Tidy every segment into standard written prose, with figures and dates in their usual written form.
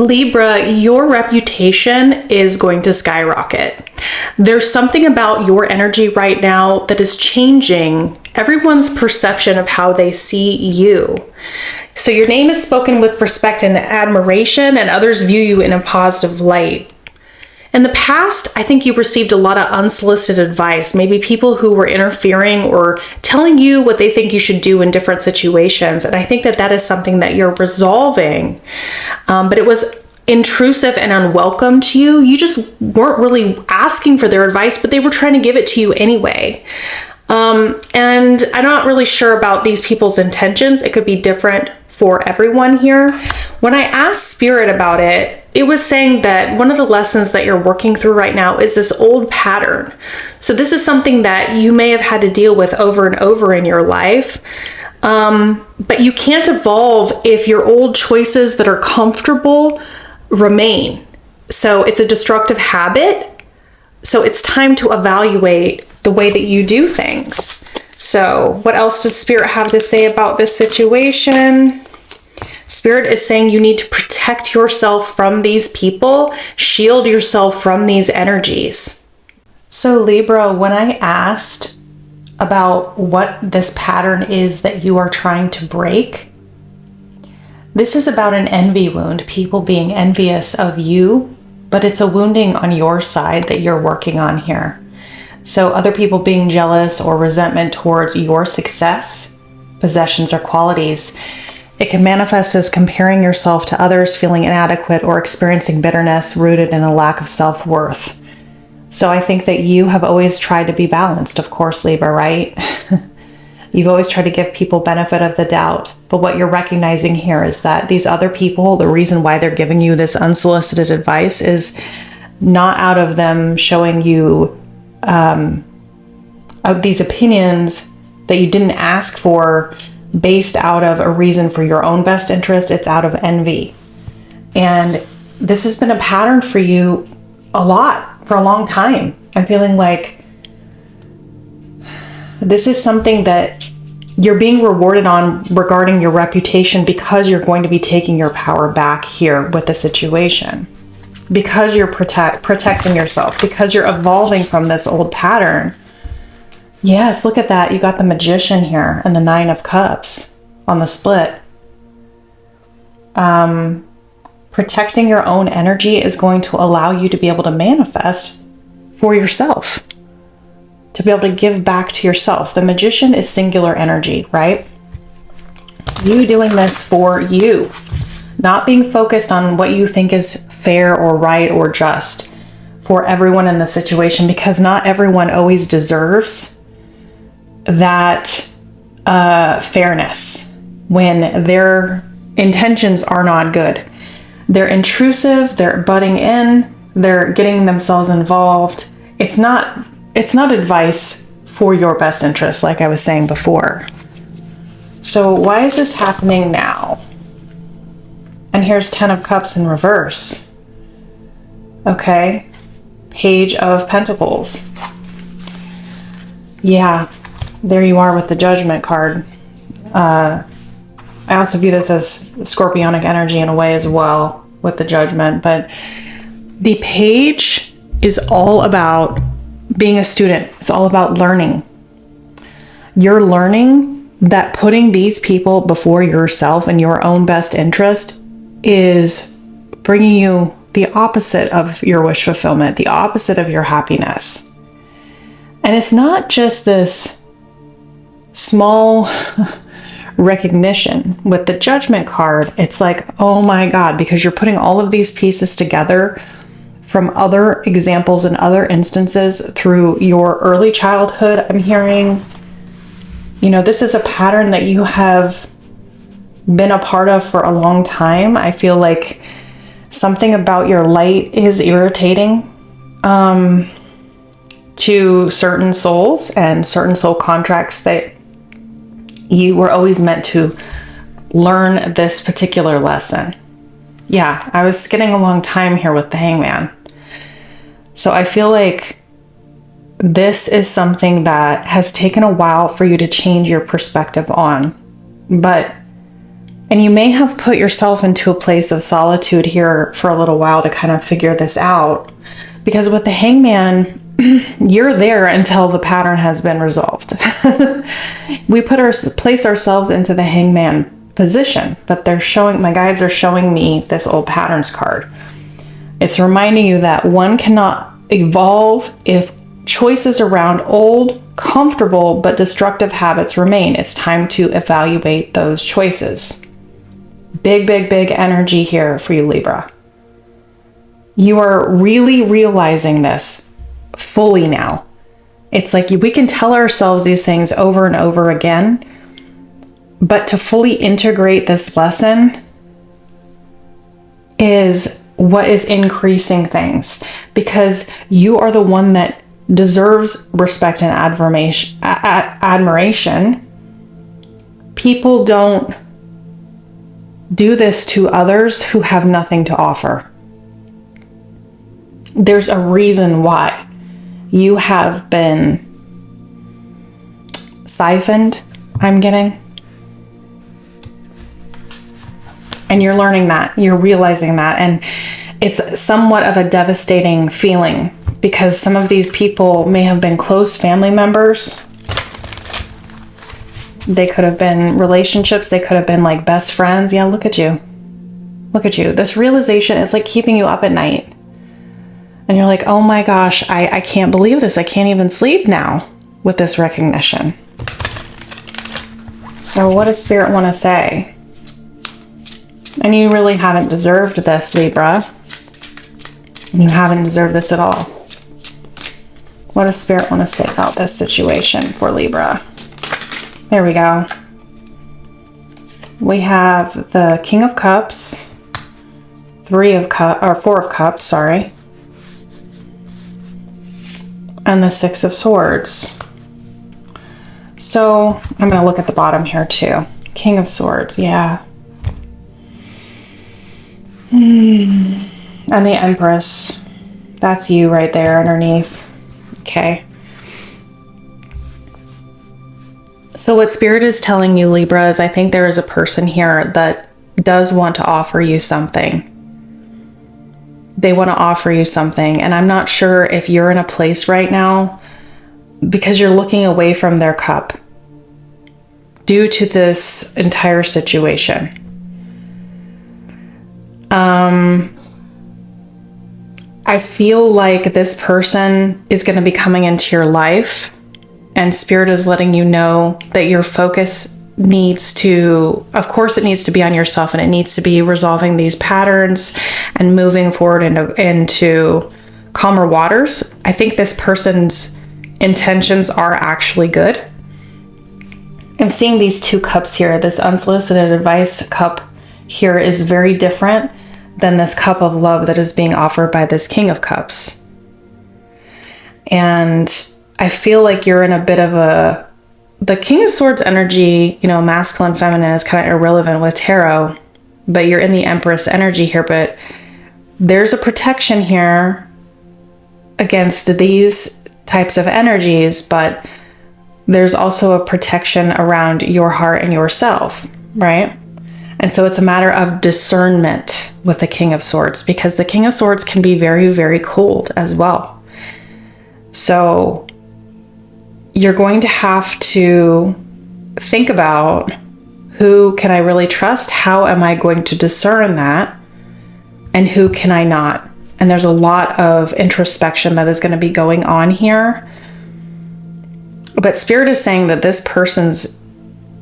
Libra, your reputation is going to skyrocket. There's something about your energy right now that is changing everyone's perception of how they see you. So your name is spoken with respect and admiration, and others view you in a positive light. In the past, I think you received a lot of unsolicited advice, maybe people who were interfering or telling you what they think you should do in different situations. And I think that that is something that you're resolving. But it was intrusive and unwelcome to you. You just weren't really asking for their advice, but they were trying to give it to you anyway. And I'm not really sure about these people's intentions. It could be different for everyone here. When I asked Spirit about it, it was saying that one of the lessons that you're working through right now is this old pattern. So this is something that you may have had to deal with over and over in your life. But you can't evolve if your old choices that are comfortable remain. So it's a destructive habit. So it's time to evaluate the way that you do things. So what else does Spirit have to say about this situation? Spirit is saying you need to protect yourself from these people, shield yourself from these energies. So Libra, when I asked about what this pattern is that you are trying to break, this is about an envy wound, people being envious of you, but it's a wounding on your side that you're working on here. So other people being jealous or resentment towards your success, possessions, or qualities. It can manifest as comparing yourself to others, feeling inadequate, or experiencing bitterness rooted in a lack of self-worth. So I think that you have always tried to be balanced, of course, Libra, right? You've always tried to give people benefit of the doubt. But what you're recognizing here is that these other people, the reason why they're giving you this unsolicited advice is not out of them showing you of these opinions that you didn't ask for based out of a reason for your own best interest. It's out of envy. And this has been a pattern for you a lot for a long time. I'm feeling like this is something that you're being rewarded on regarding your reputation because you're going to be taking your power back here with the situation. Because you're protecting yourself, because you're evolving from this old pattern. Yes, look at that. You got the Magician here and the Nine of Cups on the split. Protecting your own energy is going to allow you to be able to manifest for yourself, to be able to give back to yourself. The Magician is singular energy, right? You doing this for you, not being focused on what you think is fair or right or just for everyone in the situation, because not everyone always deserves that fairness when their intentions are not good. They're intrusive, they're butting in, they're getting themselves involved. It's not advice for your best interest, like I was saying before. So why is this happening now? And here's 10 of Cups in reverse. Okay. Page of Pentacles. Yeah, there you are with the Judgment card. I also view this as scorpionic energy in a way as well with the Judgment. But the page is all about being a student. It's all about learning. You're learning that putting these people before yourself and your own best interest is bringing you the opposite of your wish fulfillment, the opposite of your happiness. And it's not just this small recognition. With the Judgment card, it's like, oh my God, because you're putting all of these pieces together from other examples and other instances through your early childhood. I'm hearing, this is a pattern that you have been a part of for a long time. I feel like something about your light is irritating to certain souls and certain soul contracts that you were always meant to learn this particular lesson. Yeah, I was getting a long time here with the Hangman. So I feel like this is something that has taken a while for you to change your perspective on. But And you may have put yourself into a place of solitude here for a little while to kind of figure this out. Because with the Hangman, you're there until the pattern has been resolved. We place ourselves into the Hangman position, but my guides are showing me this old patterns card. It's reminding you that one cannot evolve if choices around old, comfortable, but destructive habits remain. It's time to evaluate those choices. Big, big, big energy here for you, Libra. You are really realizing this fully now. It's like we can tell ourselves these things over and over again, but to fully integrate this lesson is what is increasing things, because you are the one that deserves respect and admiration. People don't do this to others who have nothing to offer. There's a reason why you have been siphoned, I'm getting. And you're learning that, you're realizing that. And it's somewhat of a devastating feeling, because some of these people may have been close family members. They could have been relationships. They could have been like best friends. Yeah, look at you. Look at you. This realization is like keeping you up at night. And you're like, oh my gosh, I can't believe this. I can't even sleep now with this recognition. So what does Spirit want to say? And you really haven't deserved this, Libra. You haven't deserved this at all. What does Spirit want to say about this situation for Libra? There we go. We have the King of Cups, Four of Cups, sorry. And the Six of Swords. So I'm going to look at the bottom here too. King of Swords, yeah. And the Empress. That's you right there underneath. Okay. So what Spirit is telling you, Libra, is I think there is a person here that does want to offer you something. They want to offer you something. And I'm not sure if you're in a place right now because you're looking away from their cup due to this entire situation. I feel like this person is going to be coming into your life, and Spirit is letting you know that your focus needs to, of course, it needs to be on yourself, and it needs to be resolving these patterns and moving forward into calmer waters. I think this person's intentions are actually good. I'm seeing these two cups here. This unsolicited advice cup here is very different than this cup of love that is being offered by this King of Cups. And I feel like you're in a bit of the King of Swords energy, masculine, feminine is kind of irrelevant with tarot, but you're in the Empress energy here, but there's a protection here against these types of energies, but there's also a protection around your heart and yourself, right? And so it's a matter of discernment with the King of Swords, because the King of Swords can be very, very cold as well. So you're going to have to think about, who can I really trust? How am I going to discern that? And who can I not? And there's a lot of introspection that is going to be going on here. But Spirit is saying that this person's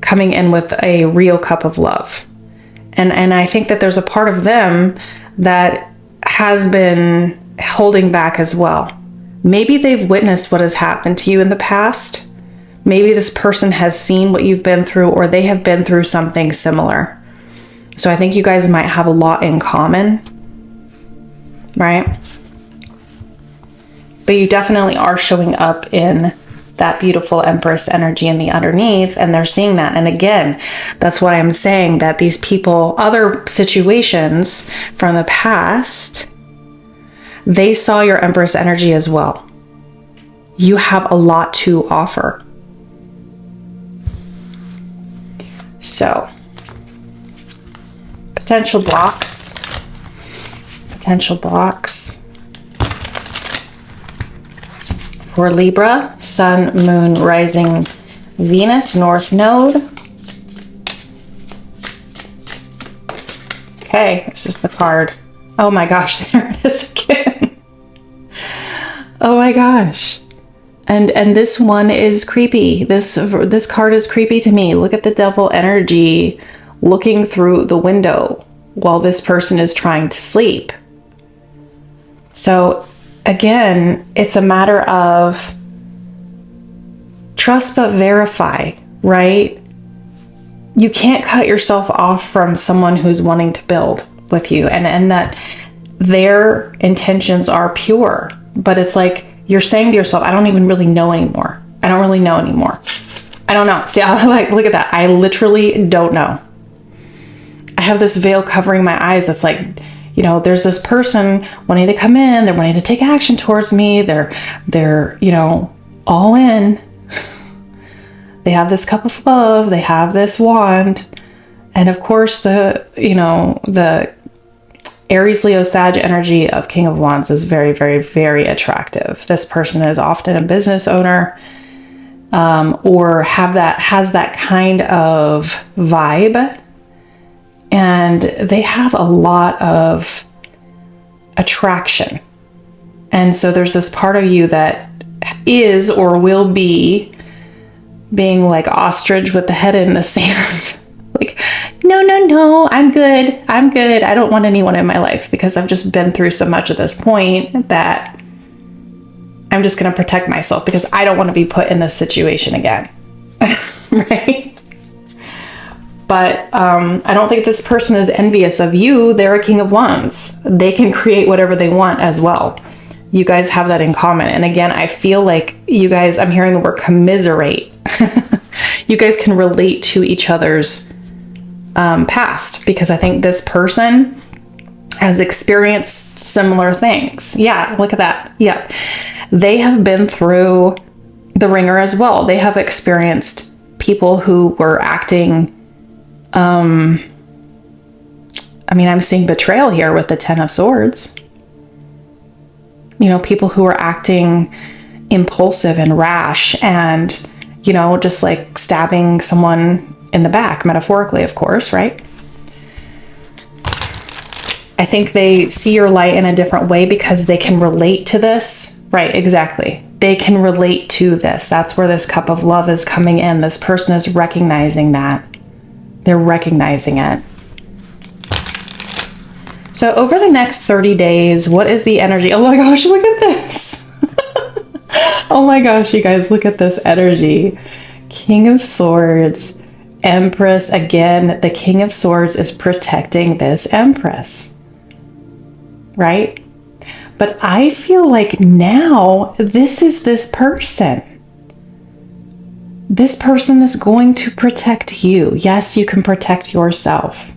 coming in with a real cup of love. And I think that there's a part of them that has been holding back as well. Maybe they've witnessed what has happened to you in the past. Maybe this person has seen what you've been through, or they have been through something similar. So I think you guys might have a lot in common, right? But you definitely are showing up in that beautiful Empress energy in the underneath, and they're seeing that. And again, that's why I'm saying that these people, other situations from the past, they saw your Empress energy as well. You have a lot to offer. So Potential blocks. Potential blocks. For Libra, Sun, Moon, Rising, Venus, North Node. Okay, this is the card. Oh my gosh, there it is again. Oh my gosh. And this one is creepy. This card is creepy to me. Look at the devil energy looking through the window while this person is trying to sleep. So again, it's a matter of trust but verify, right? You can't cut yourself off from someone who's wanting to build with you and that their intentions are pure. But it's like you're saying to yourself, I don't even really know anymore. I don't really know anymore. I don't know. See, I like, look at that. I literally don't know. I have this veil covering my eyes. That's like, you know, there's this person wanting to come in. They're wanting to take action towards me. They're, you know, all in. They have this cup of love. They have this wand. And of course, the Aries, Leo, Sag energy of King of Wands is very, very, very attractive. This person is often a business owner or has that kind of vibe. And they have a lot of attraction. And so there's this part of you that is or will be being like ostrich with the head in the sand. Like, no, I'm good. I don't want anyone in my life because I've just been through so much at this point that I'm just going to protect myself because I don't want to be put in this situation again. Right? But I don't think this person is envious of you. They're a King of Wands. They can create whatever they want as well. You guys have that in common. And again, I feel like you guys, I'm hearing the word commiserate. You guys can relate to each other's past because I think this person has experienced similar things. Yeah, look at that. Yeah. They have been through the ringer as well. They have experienced people who were acting I'm seeing betrayal here with the Ten of Swords. You know, people who are acting impulsive and rash and, you know, just like stabbing someone in the back, metaphorically, of course, right? I think they see your light in a different way because they can relate to this. Right, exactly. They can relate to this. That's where this cup of love is coming in. This person is recognizing that. They're recognizing it. So over the next 30 days, what is the energy? Oh my gosh, look at this. Oh my gosh, you guys, look at this energy. King of Swords, Empress. Again, the King of Swords is protecting this Empress. Right? But I feel like now this is this person. This person is going to protect you. Yes, you can protect yourself.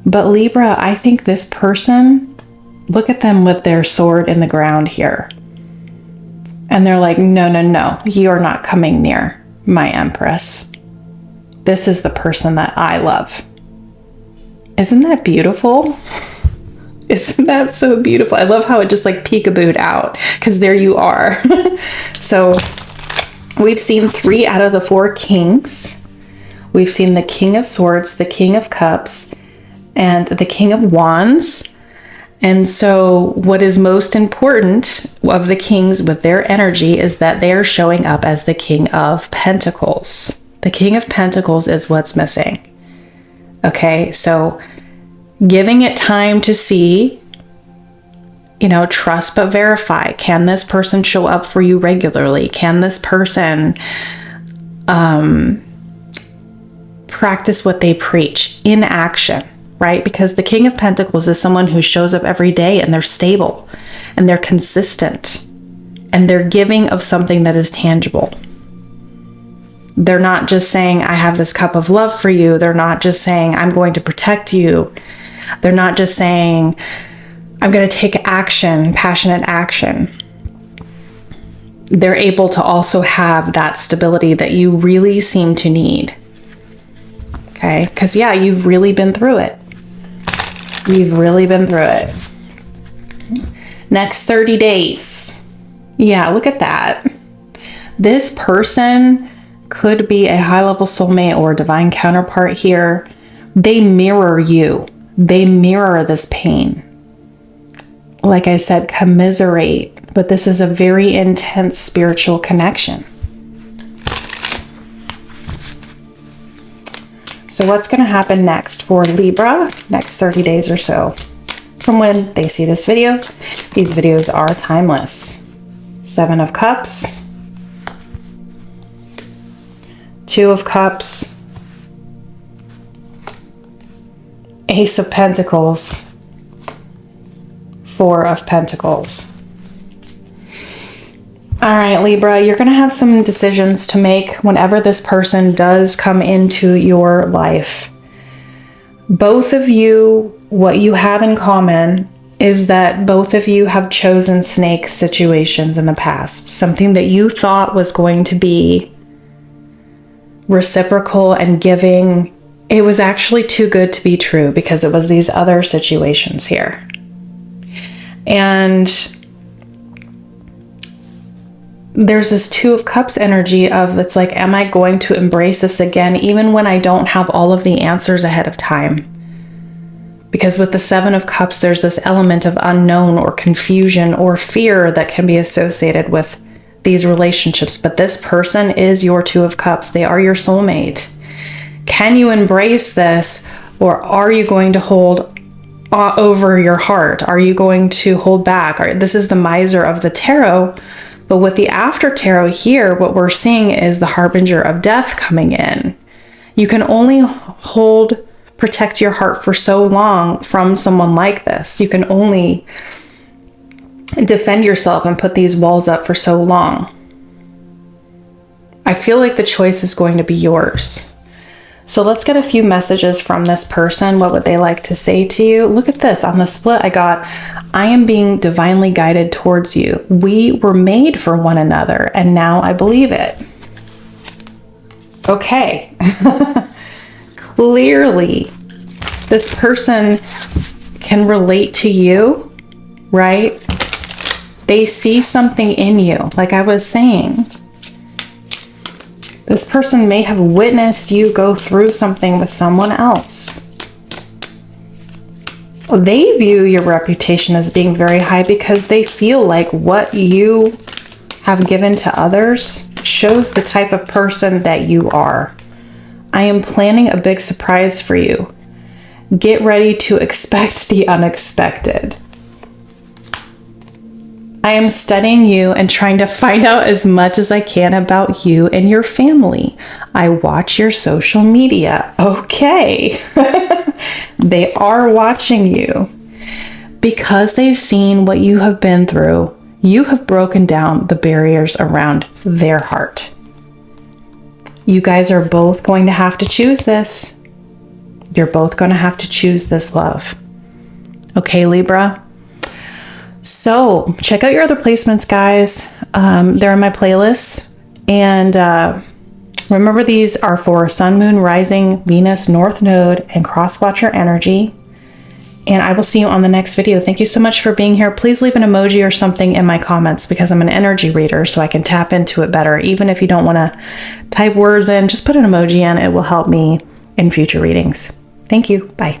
But Libra, I think this person, look at them with their sword in the ground here. And they're like, no, you're not coming near my Empress. This is the person that I love. Isn't that beautiful? Isn't that so beautiful? I love how it just like peekabooed out because there you are. So we've seen 3 out of the 4 kings. We've seen the King of Swords, the King of Cups, and the King of Wands. And so what is most important of the kings with their energy is that they are showing up as the King of Pentacles. The King of Pentacles is what's missing. Okay, so giving it time to see, you know, trust but verify. Can this person show up for you regularly? Can this person practice what they preach in action, right? Because the King of Pentacles is someone who shows up every day and they're stable and they're consistent and they're giving of something that is tangible. They're not just saying, I have this cup of love for you. They're not just saying, I'm going to protect you. They're not just saying, I'm going to take action, passionate action. They're able to also have that stability that you really seem to need. Okay? Because, yeah, you've really been through it. You've really been through it. Next 30 days. Yeah, look at that. This person could be a high-level soulmate or divine counterpart here. They mirror you. They mirror this pain. Like I said, commiserate, but this is a very intense spiritual connection. So what's going to happen next for Libra, next 30 days or so from when they see this video? These videos are timeless. 7 of Cups, 2 of Cups, Ace of Pentacles, 4 of Pentacles. All right, Libra, you're going to have some decisions to make whenever this person does come into your life. Both of you, what you have in common is that both of you have chosen snake situations in the past. Something that you thought was going to be reciprocal and giving. It was actually too good to be true because it was these other situations here. And there's this 2 of Cups energy of, it's like, am I going to embrace this again, even when I don't have all of the answers ahead of time? Because with the 7 of Cups, there's this element of unknown or confusion or fear that can be associated with these relationships. But this person is your 2 of Cups. They are your soulmate. Can you embrace this, or are you going to hold over your heart? Are you going to hold back? This is the Miser of the tarot. But with the After Tarot here, what we're seeing is the Harbinger of Death coming in. You can only protect your heart for so long from someone like this. You can only defend yourself and put these walls up for so long. I feel like the choice is going to be yours. So let's get a few messages from this person. What would they like to say to you? Look at this. On the split, I got, I am being divinely guided towards you. We were made for one another, and now I believe it. Okay. Clearly, this person can relate to you, right? They see something in you, like I was saying. This person may have witnessed you go through something with someone else. They view your reputation as being very high because they feel like what you have given to others shows the type of person that you are. I am planning a big surprise for you. Get ready to expect the unexpected. I am studying you and trying to find out as much as I can about you and your family. I watch your social media. Okay. They are watching you. Because they've seen what you have been through, you have broken down the barriers around their heart. You guys are both going to have to choose this. You're both going to have to choose this love. Okay, Libra? So check out your other placements, guys. They're in my playlist. And remember, these are for Sun, Moon, Rising, Venus, North Node, and Cross Watcher energy. And I will see you on the next video. Thank you so much for being here. Please leave an emoji or something in my comments because I'm an energy reader, so I can tap into it better. Even if you don't want to type words in, just put an emoji in. It will help me in future readings. Thank you. Bye.